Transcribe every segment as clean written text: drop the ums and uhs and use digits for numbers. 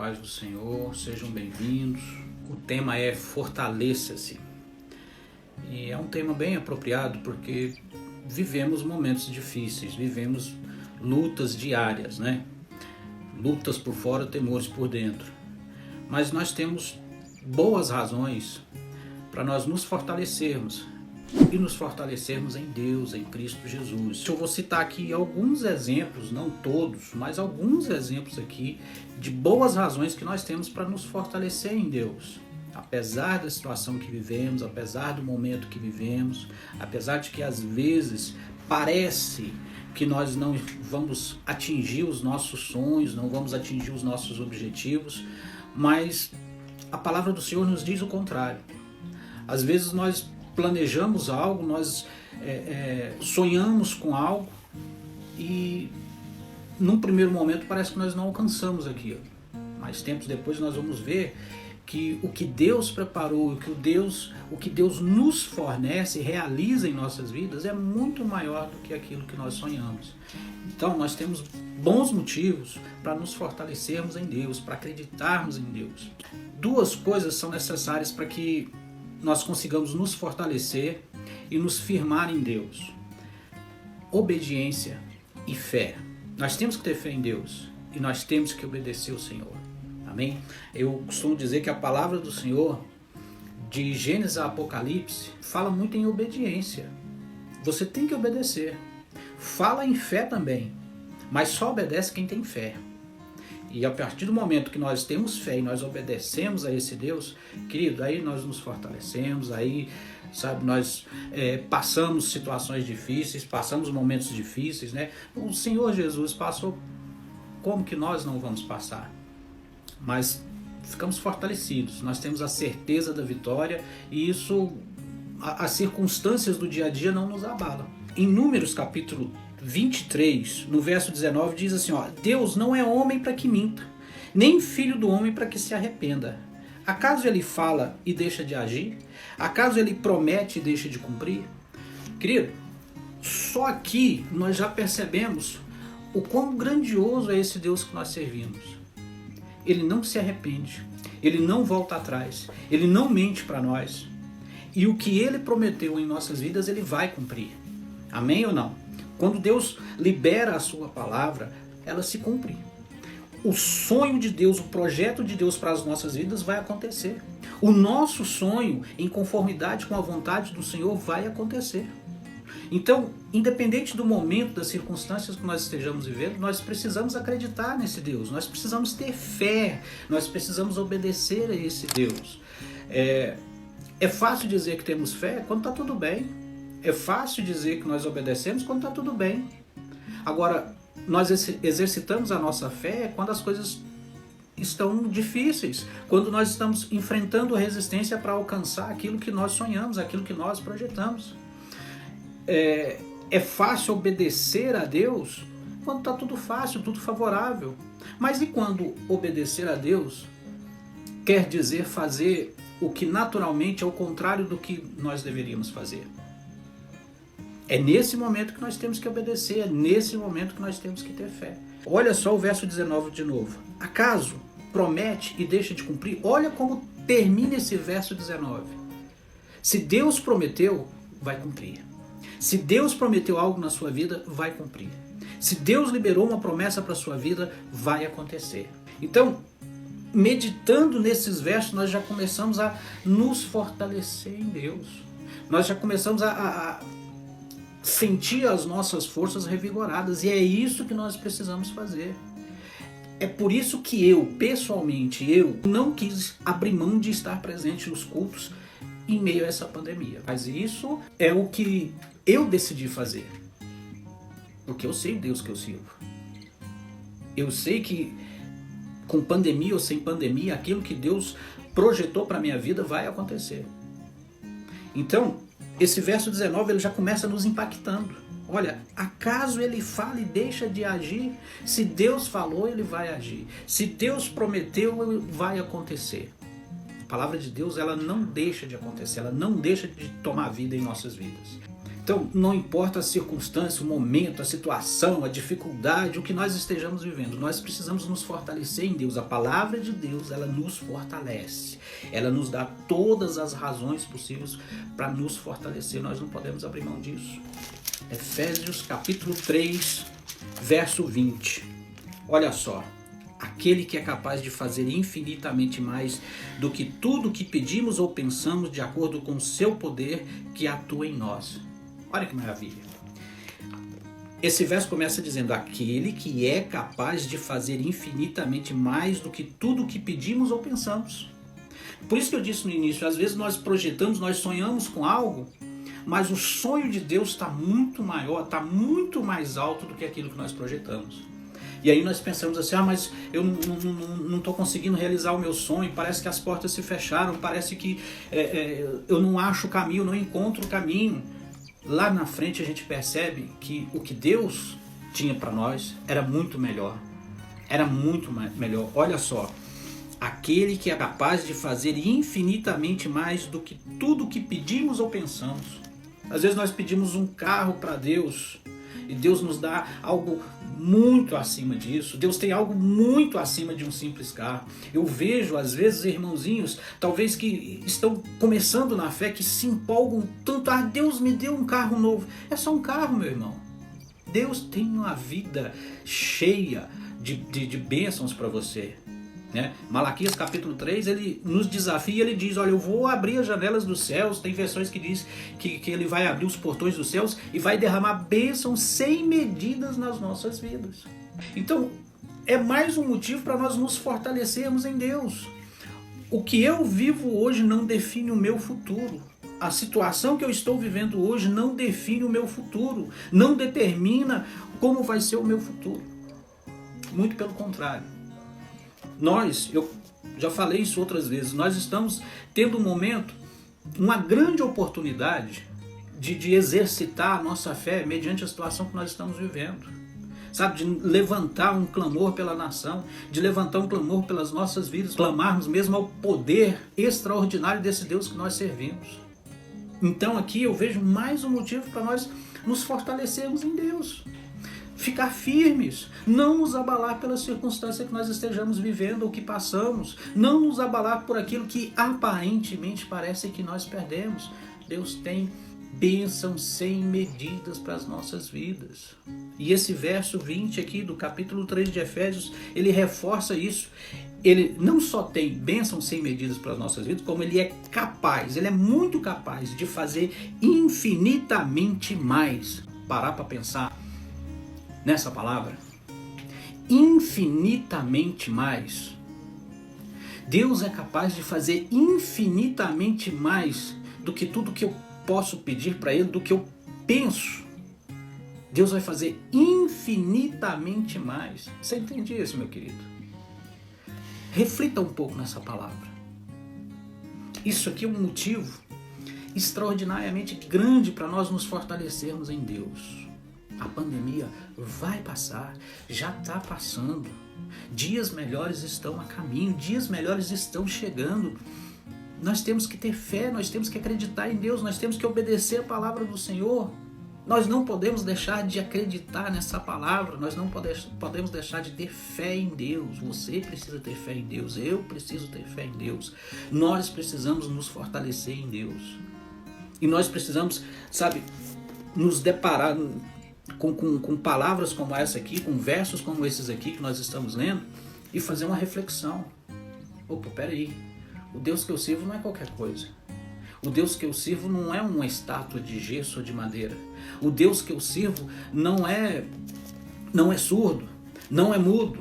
paz do Senhor, sejam bem-vindos. O tema é Fortaleça-se. E é um tema bem apropriado porque vivemos momentos difíceis, vivemos lutas diárias, né? Lutas por fora, temores por dentro. Mas nós temos boas razões para nós nos fortalecermos e nos fortalecermos em Deus, em Cristo Jesus. Eu vou citar aqui alguns exemplos, não todos, mas alguns exemplos aqui de boas razões que nós temos para nos fortalecer em Deus. Apesar da situação que vivemos, apesar do momento que vivemos, apesar de que às vezes parece que nós não vamos atingir os nossos sonhos, não vamos atingir os nossos objetivos, mas a palavra do Senhor nos diz o contrário. Às vezes nós planejamos algo, nós sonhamos com algo e num primeiro momento parece que nós não alcançamos aquilo. Mas tempos depois nós vamos ver que o que Deus preparou, o que Deus nos fornece e realiza em nossas vidas é muito maior do que aquilo que nós sonhamos. Então nós temos bons motivos para nos fortalecermos em Deus, para acreditarmos em Deus. Duas coisas são necessárias para que nós consigamos nos fortalecer e nos firmar em Deus: obediência e fé. Nós temos que ter fé em Deus e nós temos que obedecer ao Senhor. Amém? Eu costumo dizer que a palavra do Senhor, de Gênesis a Apocalipse, fala muito em obediência. Você tem que obedecer. Fala em fé também, mas só obedece quem tem fé. E a partir do momento que nós temos fé e nós obedecemos a esse Deus, querido, aí nós nos fortalecemos, aí, sabe, nós passamos situações difíceis, passamos momentos difíceis, né? O Senhor Jesus passou, como que nós não vamos passar? Mas ficamos fortalecidos, nós temos a certeza da vitória e isso, as circunstâncias do dia a dia não nos abalam. Em Números capítulo 23, no verso 19, diz assim, ó: Deus não é homem para que minta, nem filho do homem para que se arrependa. Acaso ele fala e deixa de agir? Acaso ele promete e deixa de cumprir? Querido, só aqui nós já percebemos o quão grandioso é esse Deus que nós servimos. Ele não se arrepende, ele não volta atrás, ele não mente para nós. E o que ele prometeu em nossas vidas, ele vai cumprir. Amém ou não? Quando Deus libera a sua palavra, ela se cumpre. O sonho de Deus, o projeto de Deus para as nossas vidas vai acontecer. O nosso sonho, em conformidade com a vontade do Senhor, vai acontecer. Então, independente do momento, das circunstâncias que nós estejamos vivendo, nós precisamos acreditar nesse Deus, nós precisamos ter fé, nós precisamos obedecer a esse Deus. É fácil dizer que temos fé quando está tudo bem. É fácil dizer que nós obedecemos quando está tudo bem. Agora, nós exercitamos a nossa fé quando as coisas estão difíceis, quando nós estamos enfrentando a resistência para alcançar aquilo que nós sonhamos, aquilo que nós projetamos. É fácil obedecer a Deus quando está tudo fácil, tudo favorável. Mas e quando obedecer a Deus quer dizer fazer o que naturalmente é o contrário do que nós deveríamos fazer? É nesse momento que nós temos que obedecer, é nesse momento que nós temos que ter fé. Olha só o verso 19 de novo. Acaso promete e deixa de cumprir? Olha como termina esse verso 19. Se Deus prometeu, vai cumprir. Se Deus prometeu algo na sua vida, vai cumprir. Se Deus liberou uma promessa para a sua vida, vai acontecer. Então, meditando nesses versos, nós já começamos a nos fortalecer em Deus. Nós já começamos a sentir as nossas forças revigoradas, e é isso que nós precisamos fazer. É por isso que pessoalmente, não quis abrir mão de estar presente nos cultos em meio a essa pandemia. Mas isso é o que eu decidi fazer, porque eu sei o Deus que eu sirvo. Eu sei que com pandemia ou sem pandemia, aquilo que Deus projetou para a minha vida vai acontecer. Então, esse verso 19 ele já começa nos impactando. Olha, acaso ele fala e deixa de agir? Se Deus falou, ele vai agir. Se Deus prometeu, vai acontecer. A palavra de Deus, ela não deixa de acontecer, ela não deixa de tomar vida em nossas vidas. Então, não importa a circunstância, o momento, a situação, a dificuldade, o que nós estejamos vivendo, nós precisamos nos fortalecer em Deus. A palavra de Deus, ela nos fortalece. Ela nos dá todas as razões possíveis para nos fortalecer. Nós não podemos abrir mão disso. Efésios capítulo 3, verso 20. Olha só. Aquele que é capaz de fazer infinitamente mais do que tudo que pedimos ou pensamos, de acordo com o seu poder que atua em nós. Olha que maravilha. Esse verso começa dizendo: aquele que é capaz de fazer infinitamente mais do que tudo que pedimos ou pensamos. Por isso que eu disse no início, às vezes nós projetamos, nós sonhamos com algo, mas o sonho de Deus está muito maior, está muito mais alto do que aquilo que nós projetamos. E aí nós pensamos assim, mas eu não estou conseguindo realizar o meu sonho, parece que as portas se fecharam, parece que eu não acho o caminho, não encontro o caminho. Lá na frente a gente percebe que o que Deus tinha para nós era muito melhor. Era muito melhor. Olha só, aquele que é capaz de fazer infinitamente mais do que tudo que pedimos ou pensamos. Às vezes nós pedimos um carro para Deus e Deus nos dá algo muito acima disso. Deus tem algo muito acima de um simples carro. Eu vejo às vezes irmãozinhos, talvez que estão começando na fé, que se empolgam tanto, Deus me deu um carro novo. É só um carro, meu irmão. Deus tem uma vida cheia de bênçãos para você. Malaquias capítulo 3, ele nos desafia, ele diz, olha, eu vou abrir as janelas dos céus. Tem versões que diz que ele vai abrir os portões dos céus e vai derramar bênçãos sem medidas nas nossas vidas. Então, é mais um motivo para nós nos fortalecermos em Deus. O que eu vivo hoje não define o meu futuro. A situação que eu estou vivendo hoje não define o meu futuro, não determina como vai ser o meu futuro. Muito pelo contrário. Eu já falei isso outras vezes, nós estamos tendo um momento, uma grande oportunidade de exercitar a nossa fé mediante a situação que nós estamos vivendo. Sabe, de levantar um clamor pela nação, de levantar um clamor pelas nossas vidas, clamarmos mesmo ao poder extraordinário desse Deus que nós servimos. Então aqui eu vejo mais um motivo para nós nos fortalecermos em Deus. Ficar firmes, não nos abalar pela circunstância que nós estejamos vivendo ou que passamos, não nos abalar por aquilo que aparentemente parece que nós perdemos. Deus tem bênçãos sem medidas para as nossas vidas. E esse verso 20 aqui do capítulo 3 de Efésios, ele reforça isso. Ele não só tem bênçãos sem medidas para as nossas vidas, como ele é capaz, ele é muito capaz de fazer infinitamente mais. Parar para pensar nessa palavra, infinitamente mais. Deus é capaz de fazer infinitamente mais do que tudo que eu posso pedir para Ele, do que eu penso. Deus vai fazer infinitamente mais. Você entende isso, meu querido? Reflita um pouco nessa palavra. Isso aqui é um motivo extraordinariamente grande para nós nos fortalecermos em Deus. A pandemia vai passar, já está passando. Dias melhores estão a caminho, dias melhores estão chegando. Nós temos que ter fé, nós temos que acreditar em Deus, nós temos que obedecer a palavra do Senhor. Nós não podemos deixar de acreditar nessa palavra, nós não podemos deixar de ter fé em Deus. Você precisa ter fé em Deus, eu preciso ter fé em Deus. Nós precisamos nos fortalecer em Deus. E nós precisamos, nos deparar com palavras como essa aqui, com versos como esses aqui que nós estamos lendo e fazer uma reflexão. Opa, peraí, o Deus que eu sirvo não é qualquer coisa. O Deus que eu sirvo não é uma estátua de gesso ou de madeira. O Deus que eu sirvo não é surdo, não é mudo,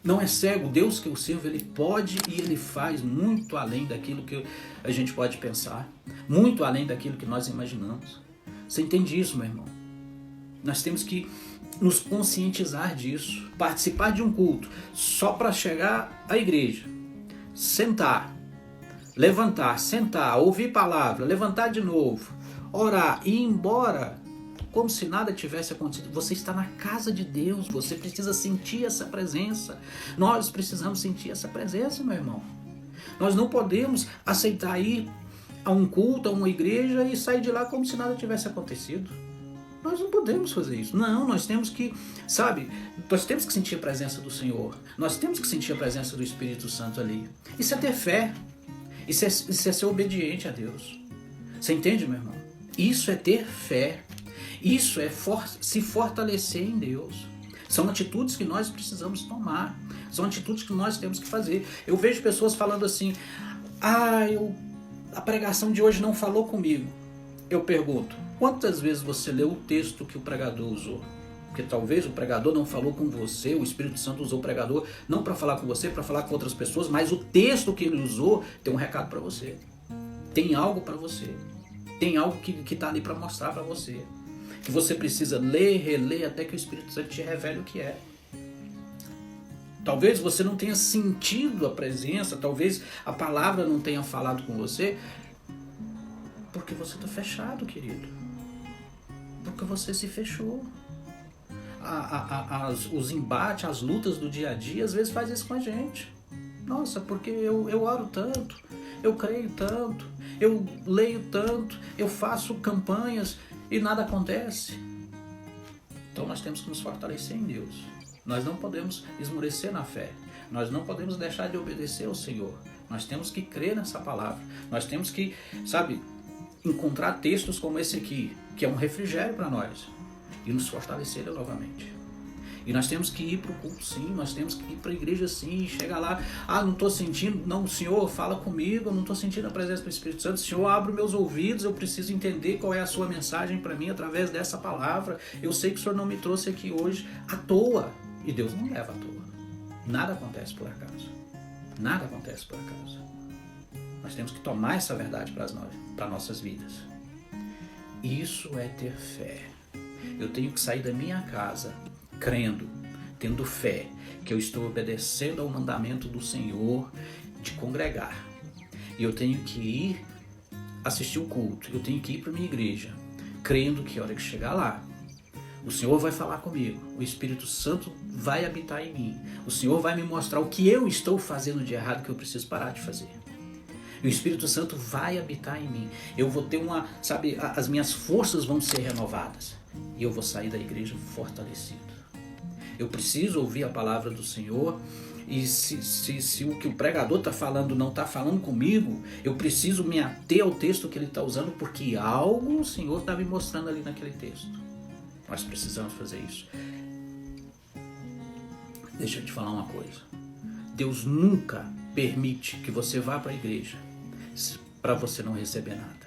não é cego. O Deus que eu sirvo, ele pode e ele faz muito além daquilo que a gente pode pensar, muito além daquilo que nós imaginamos. Você entende isso, meu irmão? Nós temos que nos conscientizar disso. Participar de um culto só para chegar à igreja, sentar, levantar, sentar, ouvir palavra, levantar de novo, orar e ir embora como se nada tivesse acontecido. Você está na casa de Deus, você precisa sentir essa presença. Nós precisamos sentir essa presença, meu irmão. Nós não podemos aceitar ir a um culto, a uma igreja e sair de lá como se nada tivesse acontecido. Nós não podemos fazer isso. Não, nós temos que, nós temos que sentir a presença do Senhor. Nós temos que sentir a presença do Espírito Santo ali. Isso é ter fé. Isso é ser obediente a Deus. Você entende, meu irmão? Isso é ter fé. Isso é se fortalecer em Deus. São atitudes que nós precisamos tomar. São atitudes que nós temos que fazer. Eu vejo pessoas falando assim, a pregação de hoje não falou comigo. Eu pergunto, quantas vezes você leu o texto que o pregador usou? Porque talvez o pregador não falou com você, o Espírito Santo usou o pregador não para falar com você, para falar com outras pessoas, mas o texto que ele usou tem um recado para você. Tem algo para você. Tem algo que está ali para mostrar para você. Que você precisa ler, reler, até que o Espírito Santo te revele o que é. Talvez você não tenha sentido a presença, talvez a palavra não tenha falado com você, porque você está fechado, querido. Porque você se fechou. Os embates, as lutas do dia a dia, às vezes faz isso com a gente. Nossa, porque eu oro tanto, eu creio tanto, eu leio tanto, eu faço campanhas e nada acontece. Então nós temos que nos fortalecer em Deus. Nós não podemos esmorecer na fé. Nós não podemos deixar de obedecer ao Senhor. Nós temos que crer nessa palavra. Nós temos que, encontrar textos como esse aqui, que é um refrigério para nós, e nos fortalecer novamente. E nós temos que ir para o culto sim, nós temos que ir para a igreja sim, chegar lá, não estou sentindo, não, Senhor, fala comigo, eu não estou sentindo a presença do Espírito Santo, Senhor, abre meus ouvidos, eu preciso entender qual é a sua mensagem para mim através dessa palavra. Eu sei que o Senhor não me trouxe aqui hoje à toa, e Deus não leva à toa. Nada acontece por acaso. Nada acontece por acaso. Nós temos que tomar essa verdade para nossas vidas. Isso é ter fé. Eu tenho que sair da minha casa crendo, tendo fé, que eu estou obedecendo ao mandamento do Senhor de congregar. E eu tenho que ir assistir o culto, eu tenho que ir para minha igreja, crendo que a hora que chegar lá, o Senhor vai falar comigo, o Espírito Santo vai habitar em mim, o Senhor vai me mostrar o que eu estou fazendo de errado que eu preciso parar de fazer. E o Espírito Santo vai habitar em mim. Eu vou ter as minhas forças vão ser renovadas. E eu vou sair da igreja fortalecido. Eu preciso ouvir a palavra do Senhor. E se o que o pregador está falando não está falando comigo, eu preciso me ater ao texto que ele está usando, porque algo o Senhor está me mostrando ali naquele texto. Nós precisamos fazer isso. Deixa eu te falar uma coisa. Deus nunca permite que você vá para a igreja para você não receber nada.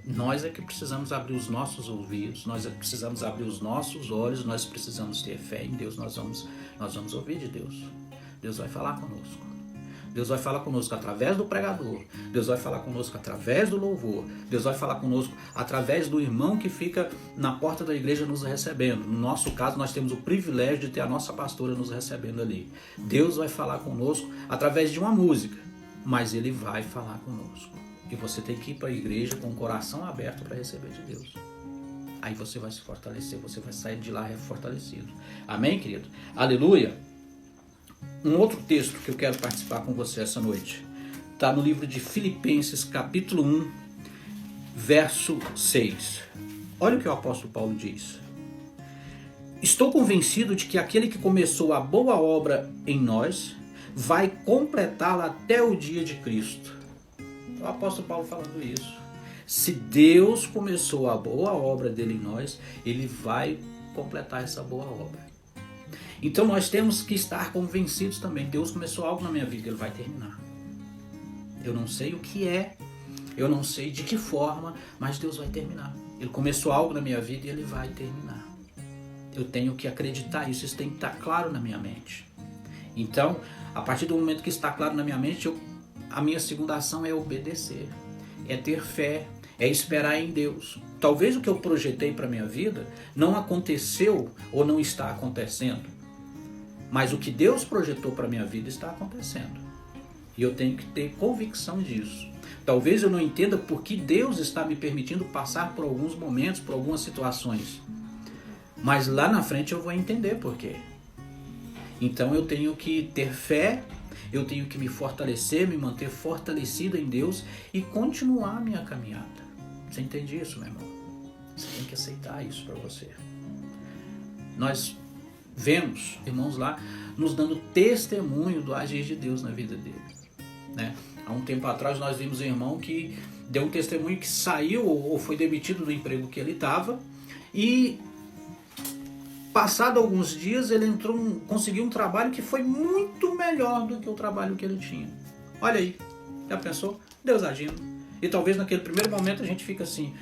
Nós é que precisamos abrir os nossos ouvidos, nós é que precisamos abrir os nossos olhos, nós precisamos ter fé em Deus, nós vamos ouvir de Deus. Deus vai falar conosco. Deus vai falar conosco através do pregador. Deus vai falar conosco através do louvor. Deus vai falar conosco através do irmão que fica na porta da igreja nos recebendo. No nosso caso, nós temos o privilégio de ter a nossa pastora nos recebendo ali. Deus vai falar conosco através de uma música, mas Ele vai falar conosco. E você tem que ir para a igreja com o coração aberto para receber de Deus. Aí você vai se fortalecer, você vai sair de lá fortalecido. Amém, querido? Aleluia! Um outro texto que eu quero participar com você essa noite está no livro de Filipenses, capítulo 1, verso 6. Olha o que o apóstolo Paulo diz. Estou convencido de que aquele que começou a boa obra em nós vai completá-la até o dia de Cristo. O apóstolo Paulo falando isso. Se Deus começou a boa obra dele em nós, Ele vai completar essa boa obra. Então nós temos que estar convencidos também. Deus começou algo na minha vida, Ele vai terminar. Eu não sei o que é, eu não sei de que forma, mas Deus vai terminar. Ele começou algo na minha vida e Ele vai terminar. Eu tenho que acreditar isso, isso tem que estar claro na minha mente. Então, a partir do momento que está claro na minha mente, a minha segunda ação é obedecer, é ter fé, é esperar em Deus. Talvez o que eu projetei para a minha vida não aconteceu ou não está acontecendo, mas o que Deus projetou para a minha vida está acontecendo. E eu tenho que ter convicção disso. Talvez eu não entenda por que Deus está me permitindo passar por alguns momentos, por algumas situações, mas lá na frente eu vou entender por quê. Então eu tenho que ter fé Eu tenho que me fortalecer, me manter fortalecido em Deus e continuar a minha caminhada. Você entende isso, meu irmão? Você tem que aceitar isso para você. Nós vemos irmãos lá nos dando testemunho do agir de Deus na vida deles, né? Há um tempo atrás nós vimos um irmão que deu um testemunho que saiu ou foi demitido do emprego que ele estava e passado alguns dias ele conseguiu um trabalho que foi muito melhor do que o trabalho que ele tinha. Olha aí, já pensou? Deus agindo. E talvez naquele primeiro momento a gente fica assim,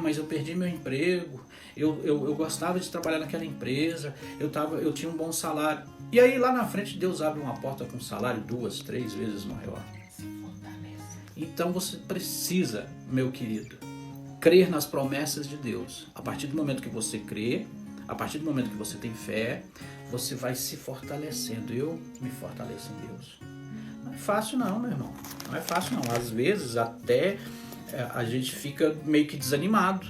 mas eu perdi meu emprego, eu gostava de trabalhar naquela empresa, eu tinha um bom salário. E aí lá na frente Deus abre uma porta com um salário 2, 3 vezes maior. Então você precisa, meu querido, crer nas promessas de Deus. A partir do momento que você crê, a partir do momento que você tem fé, você vai se fortalecendo. Eu me fortaleço em Deus. Não é fácil não, meu irmão. Não é fácil não. Às vezes até a gente fica meio que desanimado.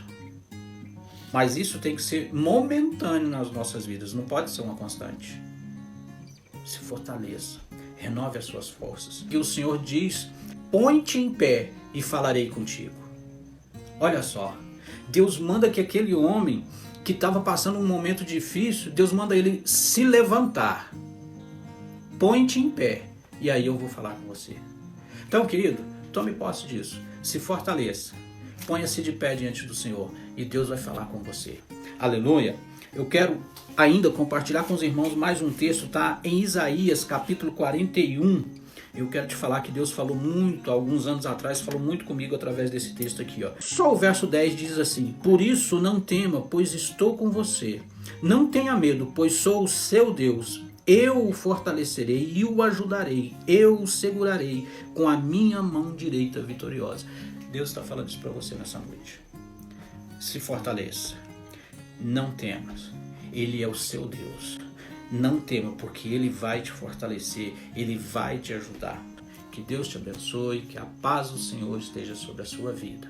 Mas isso tem que ser momentâneo nas nossas vidas. Não pode ser uma constante. Se fortaleça. Renove as suas forças. E o Senhor diz, põe-te em pé e falarei contigo. Olha só. Deus manda que aquele homem que estava passando um momento difícil, Deus manda ele se levantar. Põe-te em pé. E aí eu vou falar com você. Então, querido, tome posse disso. Se fortaleça. Ponha-se de pé diante do Senhor. E Deus vai falar com você. Aleluia. Eu quero ainda compartilhar com os irmãos mais um texto, tá? Em Isaías, capítulo 41. Eu quero te falar que Deus falou muito, alguns anos atrás, falou muito comigo através desse texto aqui, ó. Só o verso 10 diz assim: por isso não tema, pois estou com você. Não tenha medo, pois sou o seu Deus. Eu o fortalecerei e o ajudarei. Eu o segurarei com a minha mão direita vitoriosa. Deus está falando isso para você nessa noite. Se fortaleça. Não temas. Ele é o seu Deus. Não tema, porque Ele vai te fortalecer. Ele vai te ajudar. Que Deus te abençoe. Que a paz do Senhor esteja sobre a sua vida.